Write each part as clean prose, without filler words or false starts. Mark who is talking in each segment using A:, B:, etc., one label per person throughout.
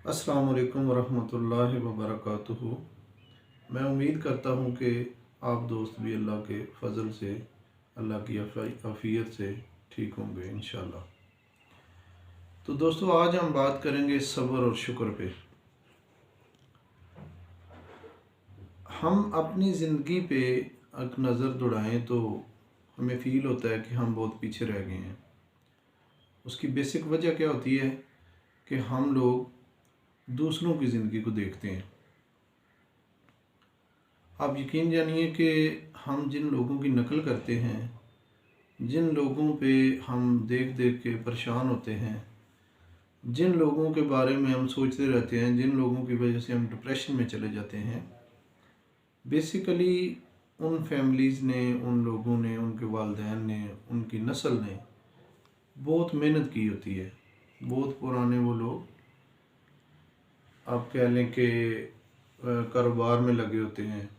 A: अस्सलाम वालेकुम वरहमतुल्लाहि वबरकातुहू। मैं उम्मीद करता हूँ कि आप दोस्त भी अल्लाह के फ़ज़ल से, अल्लाह की आफ़ियत से ठीक होंगे इंशाल्लाह। तो दोस्तों, आज हम बात करेंगे सब्र और शुक्र पे। हम अपनी ज़िंदगी पे एक नज़र दौड़ाएं तो हमें फ़ील होता है कि हम बहुत पीछे रह गए हैं। उसकी बेसिक वजह क्या होती है कि हम लोग दूसरों की ज़िंदगी को देखते हैं। आप यकीन जानिए कि हम जिन लोगों की नकल करते हैं, जिन लोगों पे हम देख देख के परेशान होते हैं, जिन लोगों के बारे में हम सोचते रहते हैं, जिन लोगों की वजह से हम डिप्रेशन में चले जाते हैं, बेसिकली उन फैमिलीज़ ने, उन लोगों ने, उनके वालिदैन ने, उनकी नस्ल ने बहुत मेहनत की होती है। बहुत पुराने वो लोग, आप कह लें कि कारोबार में लगे होते हैं।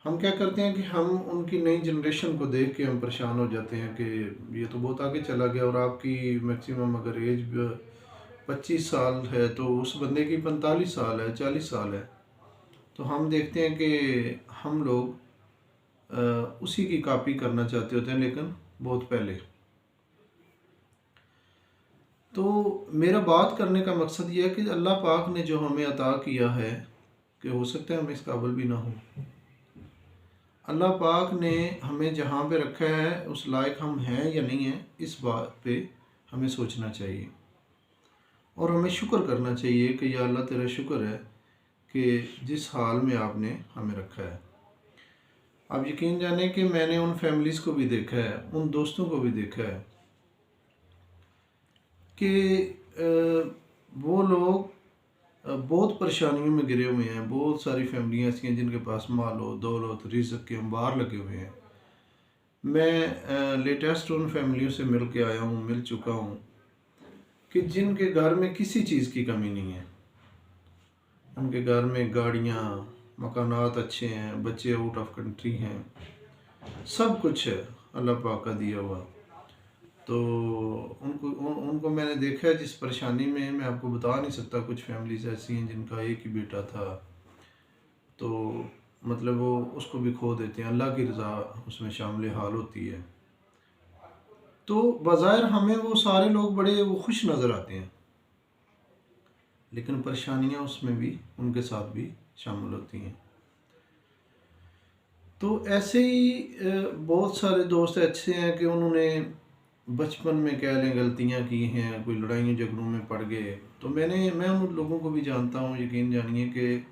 A: हम क्या करते हैं कि हम उनकी नई जनरेशन को देख के हम परेशान हो जाते हैं कि ये तो बहुत आगे चला गया, और आपकी मैक्सिमम अगर एज 25 साल है तो उस बंदे की 45 साल है, 40 साल है। तो हम देखते हैं कि हम लोग उसी की कॉपी करना चाहते होते हैं, लेकिन बहुत पहले। तो मेरा बात करने का मकसद ये है कि अल्लाह पाक ने जो हमें अता किया है, कि हो सकता है हम इस काबिल भी ना हो, अल्लाह पाक ने हमें जहाँ पे रखा है उस लायक हम हैं या नहीं हैं, इस बात पे हमें सोचना चाहिए और हमें शुक्र करना चाहिए कि या अल्लाह तेरा शुक्र है कि जिस हाल में आपने हमें रखा है। आप यकीन जाने कि मैंने उन फैमिलीज़ को भी देखा है, उन दोस्तों को भी देखा है कि वो लोग बहुत परेशानियों में घिरे हुए हैं। बहुत सारी फैमिलियाँ ऐसी हैं जिनके पास माल व दौलत, रिज़्क़ के अंबार लगे हुए हैं। मैं लेटेस्ट उन फैमिलियों से मिल के आया हूँ, मिल चुका हूँ कि जिनके घर में किसी चीज़ की कमी नहीं है। उनके घर में गाड़ियाँ, मकानात अच्छे हैं, बच्चे आउट ऑफ कंट्री हैं, सब कुछ है अल्लाह पाक का दिया हुआ। तो उनको मैंने देखा है जिस परेशानी में, मैं आपको बता नहीं सकता। कुछ फैमिलीज़ ऐसी हैं जिनका एक ही बेटा था, तो मतलब वो उसको भी खो देते हैं। अल्लाह की रज़ा उसमें शामिल हाल होती है। तो बज़ाहिर हमें वो सारे लोग बड़े वो खुश नज़र आते हैं, लेकिन परेशानियाँ उसमें भी उनके साथ भी शामिल होती हैं। तो ऐसे ही बहुत सारे दोस्त अच्छे हैं कि उन्होंने बचपन में कह लें गलतियाँ की हैं, कोई लड़ाइयों झगड़ों में पड़ गए। तो मैं उन लोगों को भी जानता हूँ, यकीन जानिए कि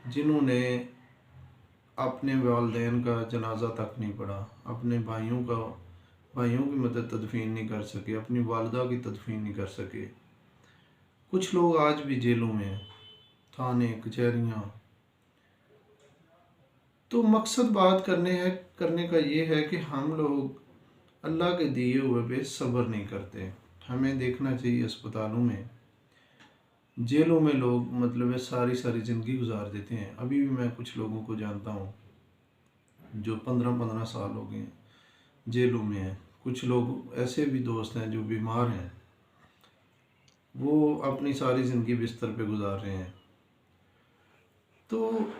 A: जिन्होंने अपने वालिदैन का जनाजा तक नहीं पढ़ा, अपने भाइयों की मदद तदफीन नहीं कर सके, अपनी वालदा की तदफीन नहीं कर सके। कुछ लोग आज भी जेलों में हैं, थाने कचहरियाँ। तो मकसद बात करने का ये है कि हम लोग अल्लाह के दिए हुए पे सब्र नहीं करते। हमें देखना चाहिए अस्पतालों में, जेलों में लोग मतलब है सारी सारी ज़िंदगी गुजार देते हैं। अभी भी मैं कुछ लोगों को जानता हूँ जो 15-15 साल हो गए हैं जेलों में हैं। कुछ लोग ऐसे भी दोस्त हैं जो बीमार हैं, वो अपनी सारी ज़िंदगी बिस्तर पे गुजार रहे हैं। तो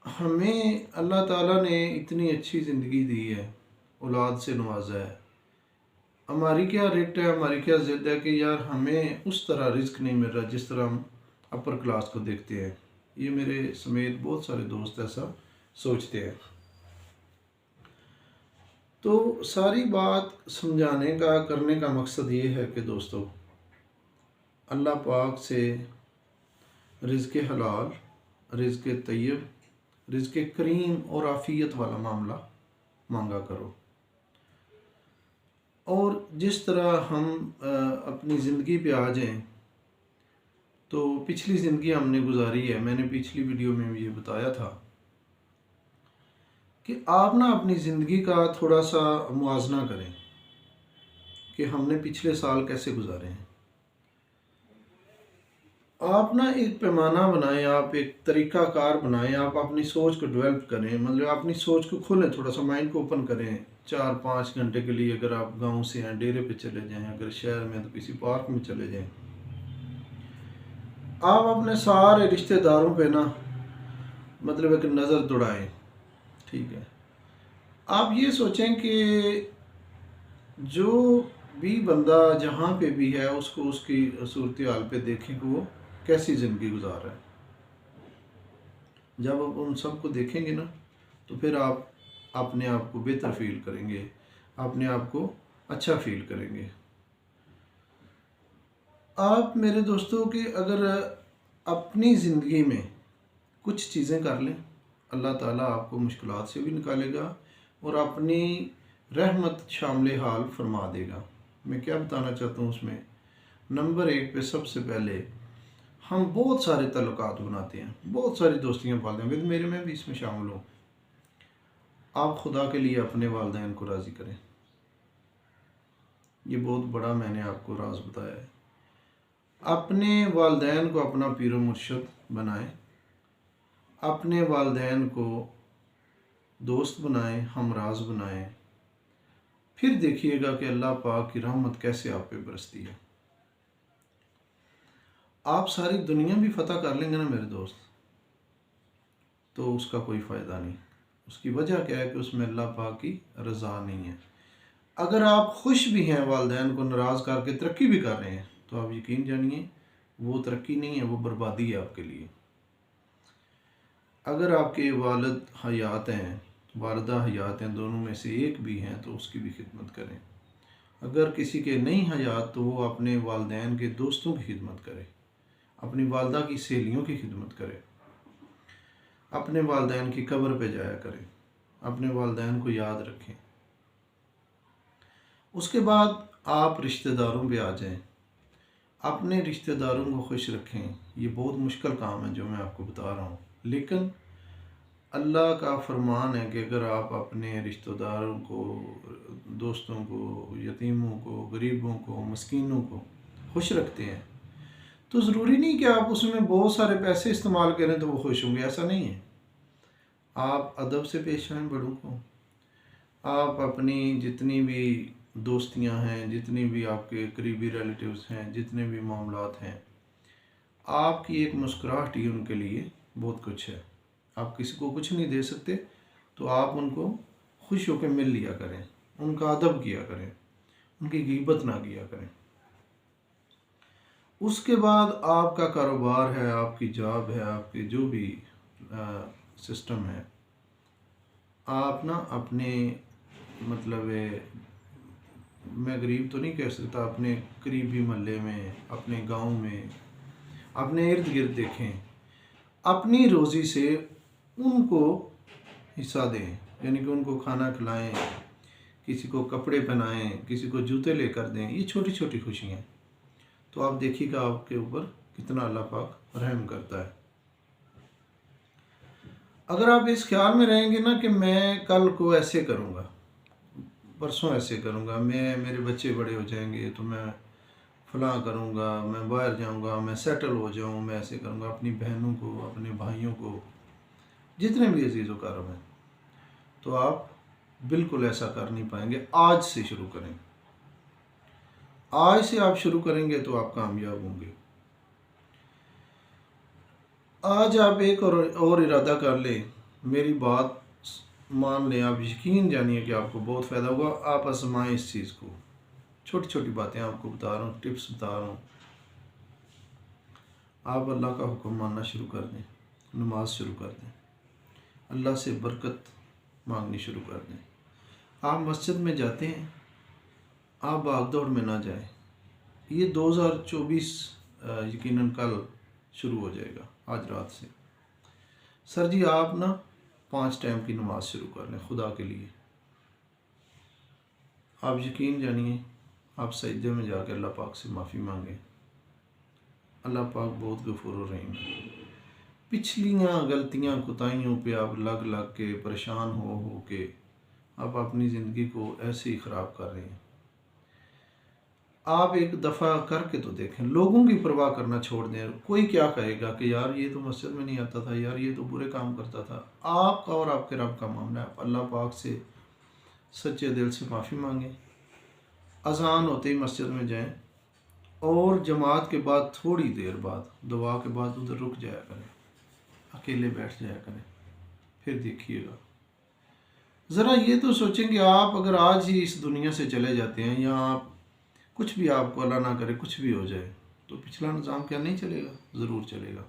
A: हमें अल्लाह ताला ने इतनी अच्छी ज़िंदगी दी है, औलाद से नवाजा है। हमारी क्या रिट है, हमारी क्या ज़िद है कि यार हमें उस तरह रिस्क नहीं मिल रहा जिस तरह हम अपर क्लास को देखते हैं। ये मेरे समेत बहुत सारे दोस्त ऐसा सोचते हैं। तो सारी बात समझाने का, करने का मकसद ये है कि दोस्तों, अल्लाह पाक से रिज़्क़ हलाल, रिज़्क़ तैयब, रिज़्क़ करीम और आफ़ियत वाला मामला मांगा करो। और जिस तरह हम अपनी ज़िंदगी पे आ जाएं, तो पिछली ज़िंदगी हमने गुजारी है, मैंने पिछली वीडियो में भी ये बताया था कि आप ना अपनी ज़िंदगी का थोड़ा सा मुआजना करें कि हमने पिछले साल कैसे गुजारे हैं। आप ना एक पैमाना बनाएं, आप एक तरीक़ाकार बनाएं, आप अपनी सोच को डेवलप करें, मतलब अपनी सोच को खोलें, थोड़ा सा माइंड को ओपन करें। 4-5 घंटे के लिए अगर आप गांव से हैं, डेरे पे चले जाएं, अगर शहर में तो किसी पार्क में चले जाएं। आप अपने सारे रिश्तेदारों पे ना मतलब एक नज़र दौड़ाएं, ठीक है। आप ये सोचें कि जो भी बंदा जहाँ पे भी है उसको उसकी सूरत हाल पे देखें कि वो कैसी ज़िंदगी गुजार रहा है। जब आप उन सबको देखेंगे ना तो फिर आप अपने आप को बेहतर फील करेंगे, अपने आप को अच्छा फील करेंगे। आप मेरे दोस्तों कि अगर अपनी ज़िंदगी में कुछ चीज़ें कर लें, अल्लाह ताला आपको मुश्किलात से भी निकालेगा और अपनी रहमत शामिल हाल फरमा देगा। मैं क्या बताना चाहता हूँ उसमें, नंबर एक पे सबसे पहले हम बहुत सारे ताल्लुकात बनाते हैं, बहुत सारी दोस्तियाँ पालते हैं, मेरे में भी इसमें शामिल हूँ। आप खुदा के लिए अपने वालिदैन को राज़ी करें, ये बहुत बड़ा मैंने आपको राज बताया है। अपने वालिदैन को अपना पीर व मुर्शद बनाएं, अपने वालिदैन को दोस्त बनाएं, हमराज बनाएं, फिर देखिएगा कि अल्लाह पाक की रहमत कैसे आप पे बरसती है। आप सारी दुनिया भी फतह कर लेंगे ना मेरे दोस्त, तो उसका कोई फ़ायदा नहीं। उसकी वजह क्या है कि उसमें अल्लाह पाक की रज़ा नहीं है। अगर आप खुश भी हैं, वालिदैन को नाराज़ करके तरक्की भी कर रहे हैं, तो आप यकीन जानिए वो तरक्की नहीं है, वो बर्बादी है आपके लिए। अगर आपके वालिद हयात हैं, वालिदा हयात हैं, दोनों में से एक भी हैं तो उसकी भी खिदमत करें। अगर किसी के नहीं हयात तो वो अपने वालिदैन के दोस्तों की खिदमत करे, अपनी वालदा की सहेलियों की खिदमत करे, अपने वालिदैन की कब्र पे जाया करें, अपने वालिदैन को याद रखें। उसके बाद आप रिश्तेदारों पे आ जाएं, अपने रिश्तेदारों को खुश रखें। ये बहुत मुश्किल काम है जो मैं आपको बता रहा हूँ, लेकिन अल्लाह का फरमान है कि अगर आप अपने रिश्तेदारों को, दोस्तों को, यतीमों को, गरीबों को, मस्कीनों को खुश रखते हैं तो ज़रूरी नहीं कि आप उसमें बहुत सारे पैसे इस्तेमाल करें तो वो खुश होंगे, ऐसा नहीं है। आप अदब से पेश आएँ बड़ों को। आप अपनी जितनी भी दोस्तियां हैं, जितनी भी आपके करीबी रिलेटिव्स हैं, जितने भी मामलात हैं, आपकी एक मुस्कुराहट ही उनके लिए बहुत कुछ है। आप किसी को कुछ नहीं दे सकते तो आप उनको खुश होकर मिल लिया करें, उनका अदब किया करें, उनकी गीबत ना किया करें। उसके बाद आपका कारोबार है, आपकी जॉब है, आपके जो भी सिस्टम है, आप ना अपने मतलब मैं गरीब तो नहीं कह सकता, अपने करीबी महल्ले में, अपने गांव में, अपने इर्द गिर्द देखें, अपनी रोज़ी से उनको हिस्सा दें, यानी कि उनको खाना खिलाएं, किसी को कपड़े पहनाएं, किसी को जूते लेकर दें। ये छोटी छोटी खुशियाँ, तो आप देखिएगा आपके ऊपर कितना अल्लाह पाक रहम करता है। अगर आप इस ख्याल में रहेंगे ना कि मैं कल को ऐसे करूँगा, परसों ऐसे करूँगा, मेरे बच्चे बड़े हो जाएंगे तो मैं फलां करूँगा, मैं बाहर जाऊँगा, मैं सेटल हो जाऊँ, मैं ऐसे करूँगा, अपनी बहनों को, अपने भाइयों को, जितने भी अजीज़ व कारब हैं, तो आप बिल्कुल ऐसा कर नहीं पाएंगे। आज से शुरू करें, आज से आप शुरू करेंगे तो आप कामयाब होंगे। आज आप एक और इरादा कर लें, मेरी बात मान लें, आप यकीन जानिए कि आपको बहुत फ़ायदा होगा। आप आजमाएं इस चीज़ को, छोटी छोटी बातें आपको बता रहा हूँ, टिप्स बता रहा हूँ। आप अल्लाह का हुक्म मानना शुरू कर दें, नमाज शुरू कर दें, अल्लाह से बरकत मांगनी शुरू कर दें। आप मस्जिद में जाते हैं, आप भाग दौड़ में ना जाएं। ये 2024 यकीनन कल शुरू हो जाएगा, आज रात से। सर जी आप ना 5 टाइम की नमाज शुरू कर लें खुदा के लिए। आप यकीन जानिए, आप सजदे में जाकर अल्लाह पाक से माफ़ी मांगें। अल्लाह पाक बहुत गफूर रहीम है। पिछलियाँ गलतियाँ कोताहियों पे आप लग लग के परेशान हो के आप अपनी ज़िंदगी को ऐसे ही ख़राब कर रहे हैं। आप एक दफ़ा करके तो देखें, लोगों की परवाह करना छोड़ दें। कोई क्या कहेगा कि यार ये तो मस्जिद में नहीं आता था, यार ये तो बुरे काम करता था। आपका और आपके रब का मामला है। आप अल्लाह पाक से सच्चे दिल से माफ़ी मांगें, अज़ान होते ही मस्जिद में जाएं, और जमात के बाद थोड़ी देर बाद दुआ के बाद उधर रुक जाया करें, अकेले बैठ जाया करें, फिर देखिएगा। ज़रा ये तो सोचें कि आप अगर आज ही इस दुनिया से चले जाते हैं, या आप कुछ भी, आपको अल्लाह ना करे कुछ भी हो जाए, तो पिछला निज़ाम क्या नहीं चलेगा? ज़रूर चलेगा।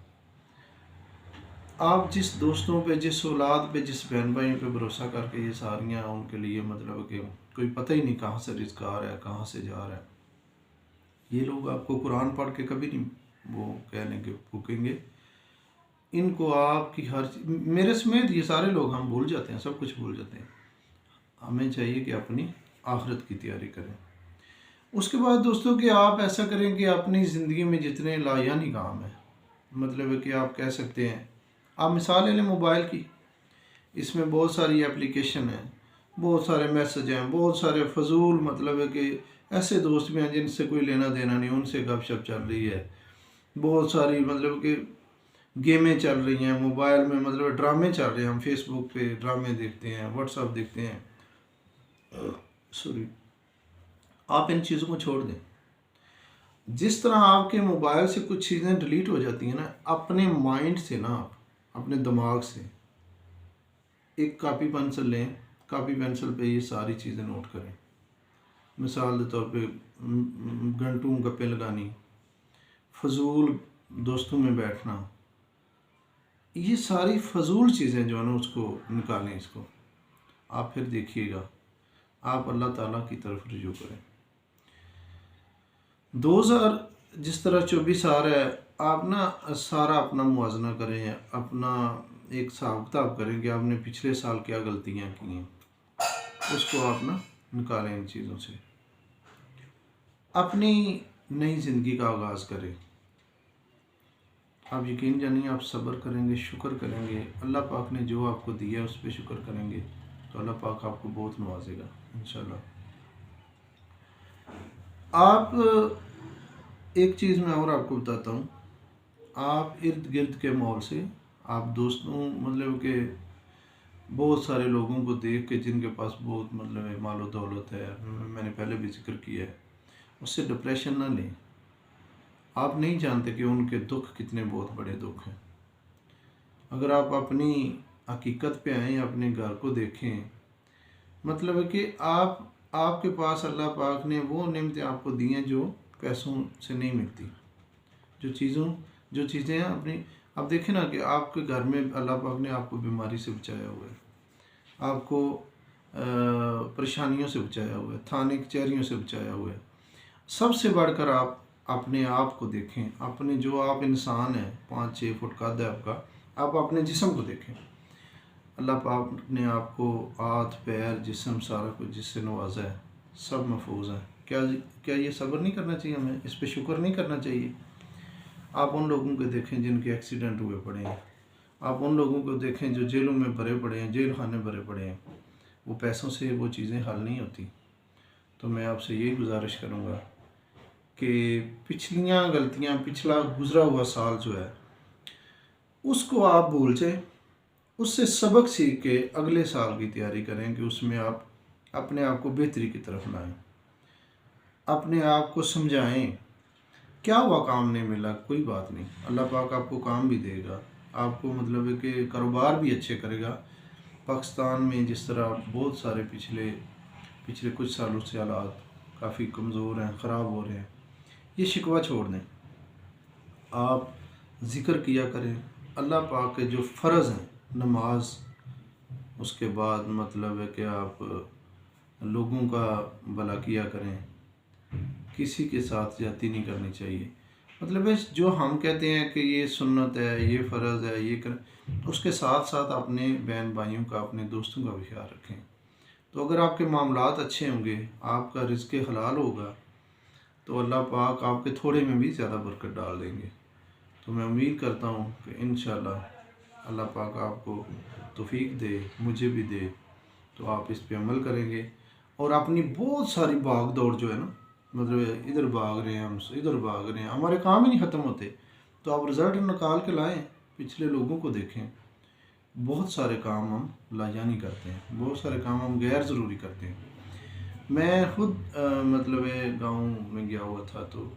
A: आप जिस दोस्तों पे, जिस औलाद पे, जिस बहन भाइयों पे भरोसा करके ये सारियाँ उनके लिए, मतलब कि कोई पता ही नहीं कहाँ से रिज़्क आ रहा है, कहाँ से जा रहा है। ये लोग आपको कुरान पढ़ के कभी नहीं वो कहने के भूकेंगे। इनको आपकी हर मेरे समेत ये सारे लोग हम भूल जाते हैं, सब कुछ भूल जाते हैं। हमें चाहिए कि अपनी आखिरत की तैयारी करें। उसके बाद दोस्तों कि आप ऐसा करें कि अपनी ज़िंदगी में जितने लायानी काम है, मतलब है कि आप कह सकते हैं, आप मिसाल ले लें मोबाइल की, इसमें बहुत सारी एप्लीकेशन हैं, बहुत सारे मैसेज हैं, बहुत सारे फजूल, मतलब है कि ऐसे दोस्त भी हैं जिनसे कोई लेना देना नहीं, उनसे गपशप चल रही है। बहुत सारी मतलब कि गेमें चल रही हैं मोबाइल में, मतलब ड्रामे चल रहे हैं, हम फेसबुक पे ड्रामे देखते हैं, व्हाट्सअप देखते हैं। सॉरी, आप इन चीज़ों को छोड़ दें। जिस तरह आपके मोबाइल से कुछ चीज़ें डिलीट हो जाती हैं ना, अपने माइंड से ना, आप अपने दिमाग से एक कापी पेंसिल लें, कापी पेंसिल पे ये सारी चीज़ें नोट करें। मिसाल के तौर पे घंटों गप्पे लगानी, फजूल दोस्तों में बैठना, ये सारी फजूल चीज़ें जो है ना, उसको निकालें। इसको आप फिर देखिएगा, आप अल्लाह ताला की तरफ रुजू करें। 2000 जिस तरह 24 आ रहा है, आप ना सारा अपना मुआजना करें, अपना एक हिसाब किताब करें कि आपने पिछले साल क्या गलतियां की हैं, उसको आप ना निकालें इन चीज़ों से। अपनी नई ज़िंदगी का आगाज़ करें। आप यकीन जानिए, आप सब्र करेंगे, शुक्र करेंगे, अल्लाह पाक ने जो आपको दिया है उस पर शुक्र करेंगे, तो अल्लाह पाक आपको बहुत नवाजेगा इंशाल्लाह। आप एक चीज़ मैं और आपको बताता हूँ। आप इर्द गिर्द के माहौल से, आप दोस्तों, मतलब कि बहुत सारे लोगों को देख के जिनके पास बहुत मतलब है मालो दौलत है, मैंने पहले भी जिक्र किया है, उससे डिप्रेशन ना लें। आप नहीं जानते कि उनके दुख कितने बहुत बड़े दुख हैं। अगर आप अपनी हकीकत पे आएँ, अपने घर को देखें, मतलब है कि आपके पास अल्लाह पाक ने वो नेमतें आपको दी हैं जो पैसों से नहीं मिलती। जो चीज़ें हैं अपनी, आप देखें ना कि आपके घर में अल्लाह पाक ने आपको बीमारी से बचाया हुआ है, आपको परेशानियों से बचाया हुआ है, थाने कचहरियों से बचाया हुआ है। सबसे बढ़कर आप अपने आप को देखें, अपने जो आप इंसान हैं, 5-6 फुट कद है आपका, आप अपने जिस्म को देखें। अल्लाह पाक ने आपको हाथ पैर जिस्म सारा कुछ जिससे नवाजा है, सब महफूज है। क्या ये सब्र नहीं करना चाहिए हमें? इस पे शुक्र नहीं करना चाहिए? आप उन लोगों को देखें जिनके एक्सीडेंट हुए पड़े हैं, आप उन लोगों को देखें जो जेलों में भरे पड़े हैं, जेल खाने भरे पड़े हैं। वो पैसों से वो चीज़ें हल नहीं होती। तो मैं आपसे यही गुजारिश करूँगा कि पिछलियाँ गलतियाँ, पिछला गुज़रा हुआ साल जो है उसको आप भूल जाएं, उससे सबक सीख के अगले साल की तैयारी करें कि उसमें आप अपने आप को बेहतरी की तरफ लाएं। अपने आप को समझाएं, क्या हुआ काम नहीं मिला, कोई बात नहीं, अल्लाह पाक आपको काम भी देगा, आपको मतलब है कि कारोबार भी अच्छे करेगा। पाकिस्तान में जिस तरह बहुत सारे पिछले कुछ सालों से हालात काफ़ी कमज़ोर हैं, ख़राब हो रहे हैं, ये शिकवा छोड़ दें। आप ज़िक्र किया करें, अल्लाह पाक के जो फ़र्ज़ हैं, नमाज, उसके बाद मतलब है कि आप लोगों का भला किया करें, किसी के साथ ज़्यादती नहीं करनी चाहिए। मतलब है जो हम कहते हैं कि ये सुन्नत है, ये फ़र्ज़ है, ये कर, उसके साथ साथ अपने बहन भाइयों का, अपने दोस्तों का भी ख्याल रखें। तो अगर आपके मामलात अच्छे होंगे, आपका रिज़्क़ हलाल होगा, तो अल्लाह पाक आपके थोड़े में भी ज़्यादा बरकत डाल देंगे। तो मैं उम्मीद करता हूँ कि इंशाअल्लाह अल्लाह पाक आपको तौफीक दे, मुझे भी दे, तो आप इस पे अमल करेंगे। और अपनी बहुत सारी भाग दौड़ जो है ना, मतलब इधर भाग रहे हैं हम, इधर भाग रहे हैं, हमारे काम ही नहीं ख़त्म होते, तो आप रिज़ल्ट निकाल के लाएं। पिछले लोगों को देखें, बहुत सारे काम हम लाजानी करते हैं, बहुत सारे काम हम गैर ज़रूरी करते हैं। मैं खुद मतलब गांव में गया हुआ था, तो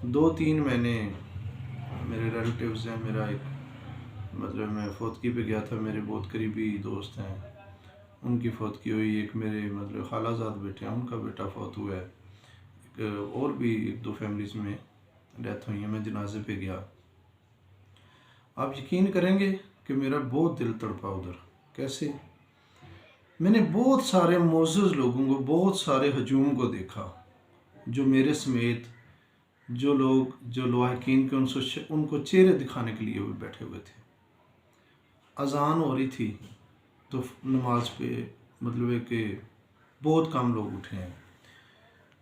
A: 2-3 महीने मेरे रिलेटिव्स हैं, मेरा एक मतलब मैं फौतगी पे गया था, मेरे बहुत करीबी दोस्त हैं, उनकी फौतगी हुई। एक मेरे मतलब खालाजाद बेटे हैं, उनका बेटा फौत हुआ है। एक और भी 1-2 फैमिलीज़ में डेथ हुई है। मैं जनाजे पे गया। आप यकीन करेंगे कि मेरा बहुत दिल तड़पा उधर। कैसे? मैंने बहुत सारे मोअज़्ज़ज़ लोगों को, बहुत सारे हजूम को देखा, जो मेरे समेत जो लोग जो लवाहिकीन के उनको चेहरे दिखाने के लिए वो बैठे हुए थे। अज़ान हो रही थी तो नमाज पे मतलब है कि बहुत कम लोग उठे हैं।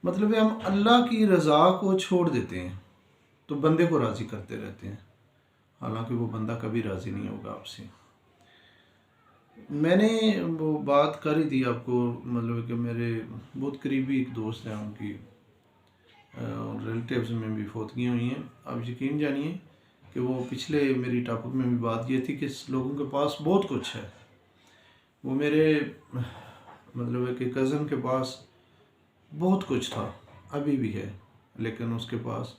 A: मतलब है हम अल्लाह की रज़ा को छोड़ देते हैं तो बंदे को राज़ी करते रहते हैं, हालांकि वो बंदा कभी राज़ी नहीं होगा आपसे। मैंने वो बात कर ही दी आपको, मतलब कि मेरे बहुत करीबी एक दोस्त हैं, उनकी रिलेटिव्स में भी फौतगियाँ हुई हैं। आप यकीन जानिए कि वो पिछले मेरी टॉपिक में भी बात ये थी कि लोगों के पास बहुत कुछ है। वो मेरे मतलब है कि कज़न के पास बहुत कुछ था, अभी भी है, लेकिन उसके पास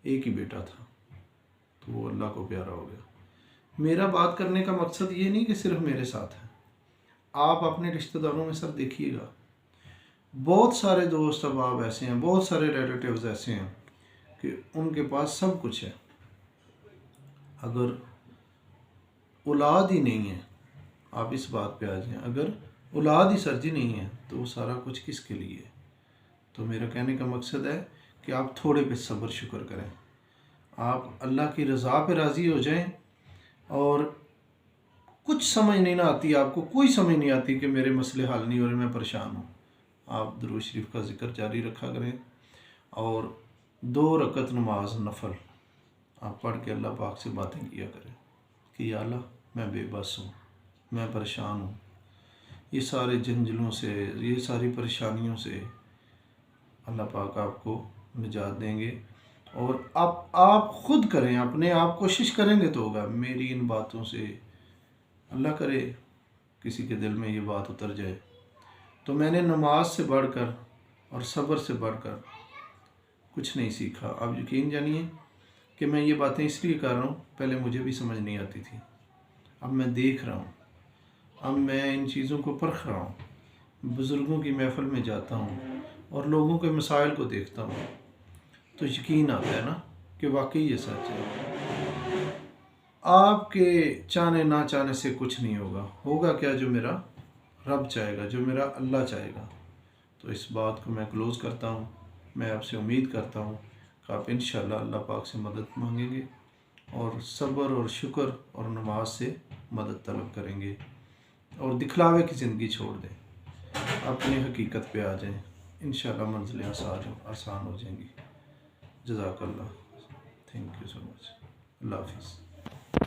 A: एक ही बेटा था, तो वो अल्लाह को प्यारा हो गया। मेरा बात करने का मकसद ये नहीं कि सिर्फ मेरे साथ है, आप अपने रिश्तेदारों में सर देखिएगा, बहुत सारे दोस्त अब आप ऐसे हैं, बहुत सारे रिलेटिव्स ऐसे हैं कि उनके पास सब कुछ है, अगर औलाद ही नहीं है, आप इस बात पे आ जाएं, अगर औलाद ही सर्जी नहीं है तो वो सारा कुछ किसके लिए है। तो मेरा कहने का मकसद है कि आप थोड़े पे सब्र शुक्र करें, आप अल्लाह की रज़ा पे राज़ी हो जाएं। और कुछ समझ नहीं ना आती, आपको कोई समझ नहीं आती कि मेरे मसले हल नहीं हो रहे, मैं परेशान हूँ, आप दुरूद शरीफ का ज़िक्र जारी रखा करें और 2 रकत नमाज नफल आप पढ़ के अल्लाह पाक से बातें किया करें कि या अल्लाह मैं बेबस हूँ, मैं परेशान हूँ, ये सारे जंजलों से, ये सारी परेशानियों से अल्लाह पाक आपको निजात देंगे। और आप खुद करें, अपने आप कोशिश करेंगे तो होगा। मेरी इन बातों से अल्लाह करे किसी के दिल में ये बात उतर जाए। तो मैंने नमाज से बढ़कर और सब्र से बढ़कर कुछ नहीं सीखा। आप यकीन जानिए कि मैं ये बातें इसलिए कर रहा हूँ, पहले मुझे भी समझ नहीं आती थी, अब मैं देख रहा हूँ, अब मैं इन चीज़ों को परख रहा हूँ, बुज़ुर्गों की महफ़िल में जाता हूँ और लोगों के मसाइल को देखता हूँ, तो यकीन आता है ना कि वाकई ये सच है। आपके चाहने ना चाहने से कुछ नहीं होगा, होगा क्या जो मेरा रब चाहेगा, जो मेरा अल्लाह चाहेगा। तो इस बात को मैं क्लोज़ करता हूँ। मैं आपसे उम्मीद करता हूँ कि आप इंशाअल्लाह अल्लाह पाक से मदद मांगेंगे और सब्र और शुक्र और नमाज से मदद तलब करेंगे और दिखलावे की ज़िंदगी छोड़ दें, अपनी हकीकत पे आ जाएं। इंशाअल्लाह मंजिलें आसान हो जाएंगी। जज़ाकल्लाह, थैंक यू सो मच। अल्लाह हाफ़िज़।